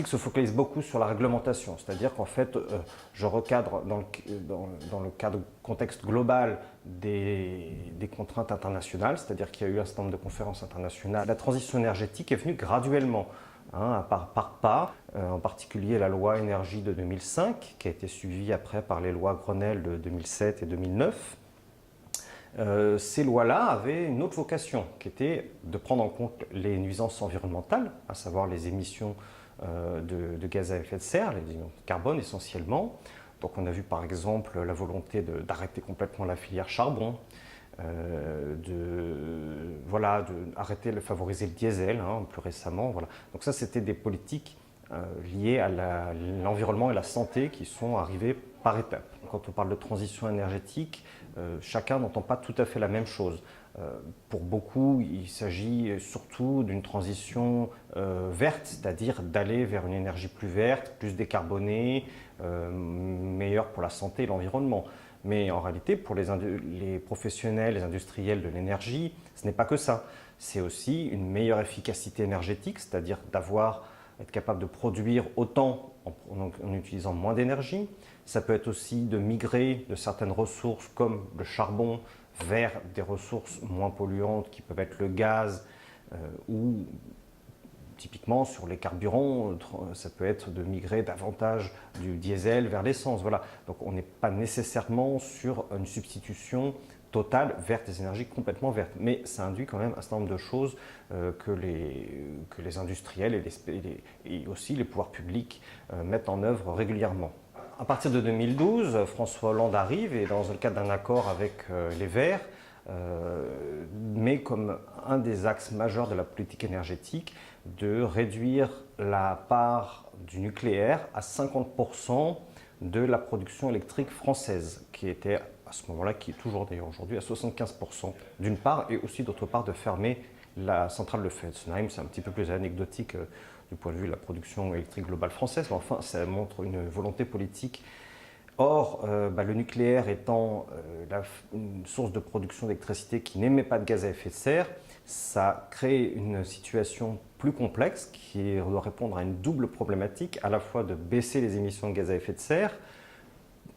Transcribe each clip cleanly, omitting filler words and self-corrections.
se focalise beaucoup sur la réglementation, c'est-à-dire qu'en fait, je recadre dans le cadre contexte global des contraintes internationales, c'est-à-dire qu'il y a eu un certain nombre de conférences internationales. La transition énergétique est venue graduellement, hein, par pas, en particulier la loi énergie de 2005, qui a été suivie après par les lois Grenelle de 2007 et 2009. Ces lois-là avaient une autre vocation, qui était de prendre en compte les nuisances environnementales, à savoir les émissions de gaz à effet de serre, les émissions de carbone essentiellement. Donc on a vu par exemple la volonté d'arrêter complètement la filière charbon, d'arrêter de favoriser le diesel, hein, plus récemment. Voilà. Donc ça, c'était des politiques liées à l'environnement et la santé qui sont arrivées par étapes. Quand on parle de transition énergétique, chacun n'entend pas tout à fait la même chose. Pour beaucoup, il s'agit surtout d'une transition verte, c'est-à-dire d'aller vers une énergie plus verte, plus décarbonée, meilleure pour la santé et l'environnement. Mais en réalité, pour les professionnels, les industriels de l'énergie, ce n'est pas que ça. C'est aussi une meilleure efficacité énergétique, c'est-à-dire être capable de produire autant en utilisant moins d'énergie. Ça peut être aussi de migrer de certaines ressources comme le charbon vers des ressources moins polluantes qui peuvent être le gaz ou typiquement sur les carburants, ça peut être de migrer davantage du diesel vers l'essence. Voilà. Donc on n'est pas nécessairement sur une substitution totale vers des énergies complètement vertes. Mais ça induit quand même un certain nombre de choses que les industriels et aussi les pouvoirs publics mettent en œuvre régulièrement. À partir de 2012, François Hollande arrive et dans le cadre d'un accord avec les Verts, met comme un des axes majeurs de la politique énergétique de réduire la part du nucléaire à 50% de la production électrique française, qui était à ce moment-là, qui est toujours d'ailleurs aujourd'hui à 75% d'une part, et aussi d'autre part de fermer la centrale de Fessenheim. C'est un petit peu plus anecdotique du point de vue de la production électrique globale française, mais enfin ça montre une volonté politique. Or, le nucléaire étant une source de production d'électricité qui n'émet pas de gaz à effet de serre, ça crée une situation plus complexe qui doit répondre à une double problématique, à la fois de baisser les émissions de gaz à effet de serre,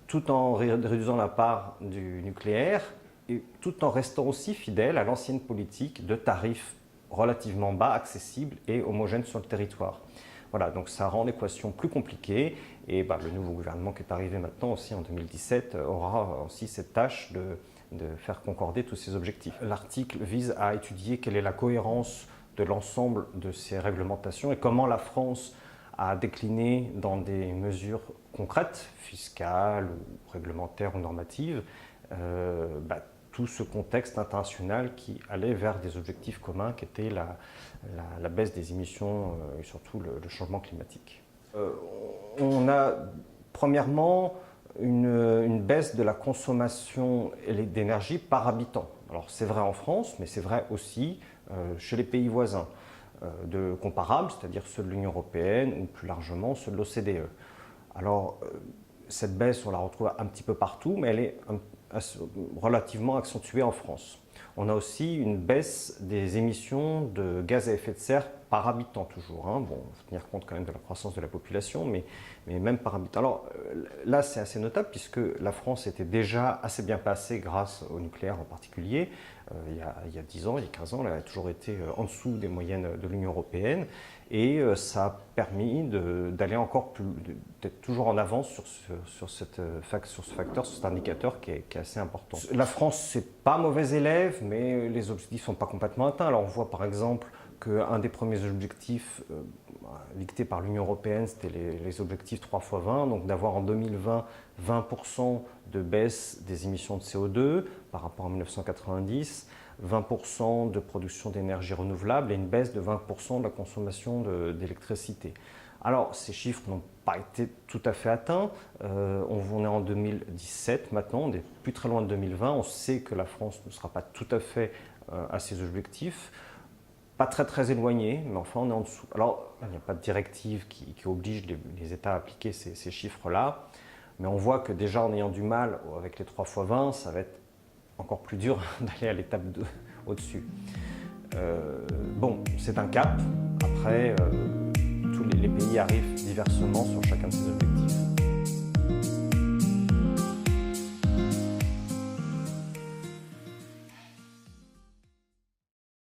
tout en réduisant la part du nucléaire, et tout en restant aussi fidèle à l'ancienne politique de tarifs relativement bas, accessibles et homogènes sur le territoire. Voilà, donc ça rend l'équation plus compliquée et le nouveau gouvernement qui est arrivé maintenant aussi en 2017 aura aussi cette tâche de faire concorder tous ces objectifs. L'article vise à étudier quelle est la cohérence de l'ensemble de ces réglementations et comment la France a décliné dans des mesures concrètes, fiscales, ou réglementaires ou normatives, tout ce contexte international qui allait vers des objectifs communs qui étaient la baisse des émissions et surtout le changement climatique. On a premièrement une baisse de la consommation d'énergie par habitant. Alors c'est vrai en France, mais c'est vrai aussi chez les pays voisins comparables, c'est-à-dire ceux de l'Union européenne ou plus largement ceux de l'OCDE. Alors cette baisse, on la retrouve un petit peu partout, mais elle est relativement accentuée en France. On a aussi une baisse des émissions de gaz à effet de serre par habitant toujours. Bon, il faut tenir compte quand même de la croissance de la population, mais même par habitant. Alors là, c'est assez notable puisque la France était déjà assez bien passée grâce au nucléaire en particulier. Il y a 10 ans, il y a 15 ans, elle a toujours été en dessous des moyennes de l'Union européenne. Et ça a permis d'aller encore plus, d'être toujours en avance sur ce facteur, sur cet indicateur qui est assez important. La France, c'est pas mauvais élève, mais les objectifs ne sont pas complètement atteints. Alors on voit par exemple qu'un des premiers objectifs dictés par l'Union européenne, c'était les objectifs 3x20, donc d'avoir en 2020 20% de baisse des émissions de CO2 par rapport à 1990, 20% de production d'énergie renouvelable et une baisse de 20% de la consommation d'électricité. Alors, ces chiffres n'ont pas été tout à fait atteints. On est en 2017 maintenant, on n'est plus très loin de 2020. On sait que la France ne sera pas tout à fait à ses objectifs. Pas très éloigné, mais enfin on est en dessous. Alors, il n'y a pas de directive qui oblige les États à appliquer ces chiffres-là. Mais on voit que déjà en ayant du mal avec les 3x20, ça va être encore plus dur d'aller à l'étape au-dessus. Bon, c'est un cap. Après, les pays arrivent diversement sur chacun de ces objectifs.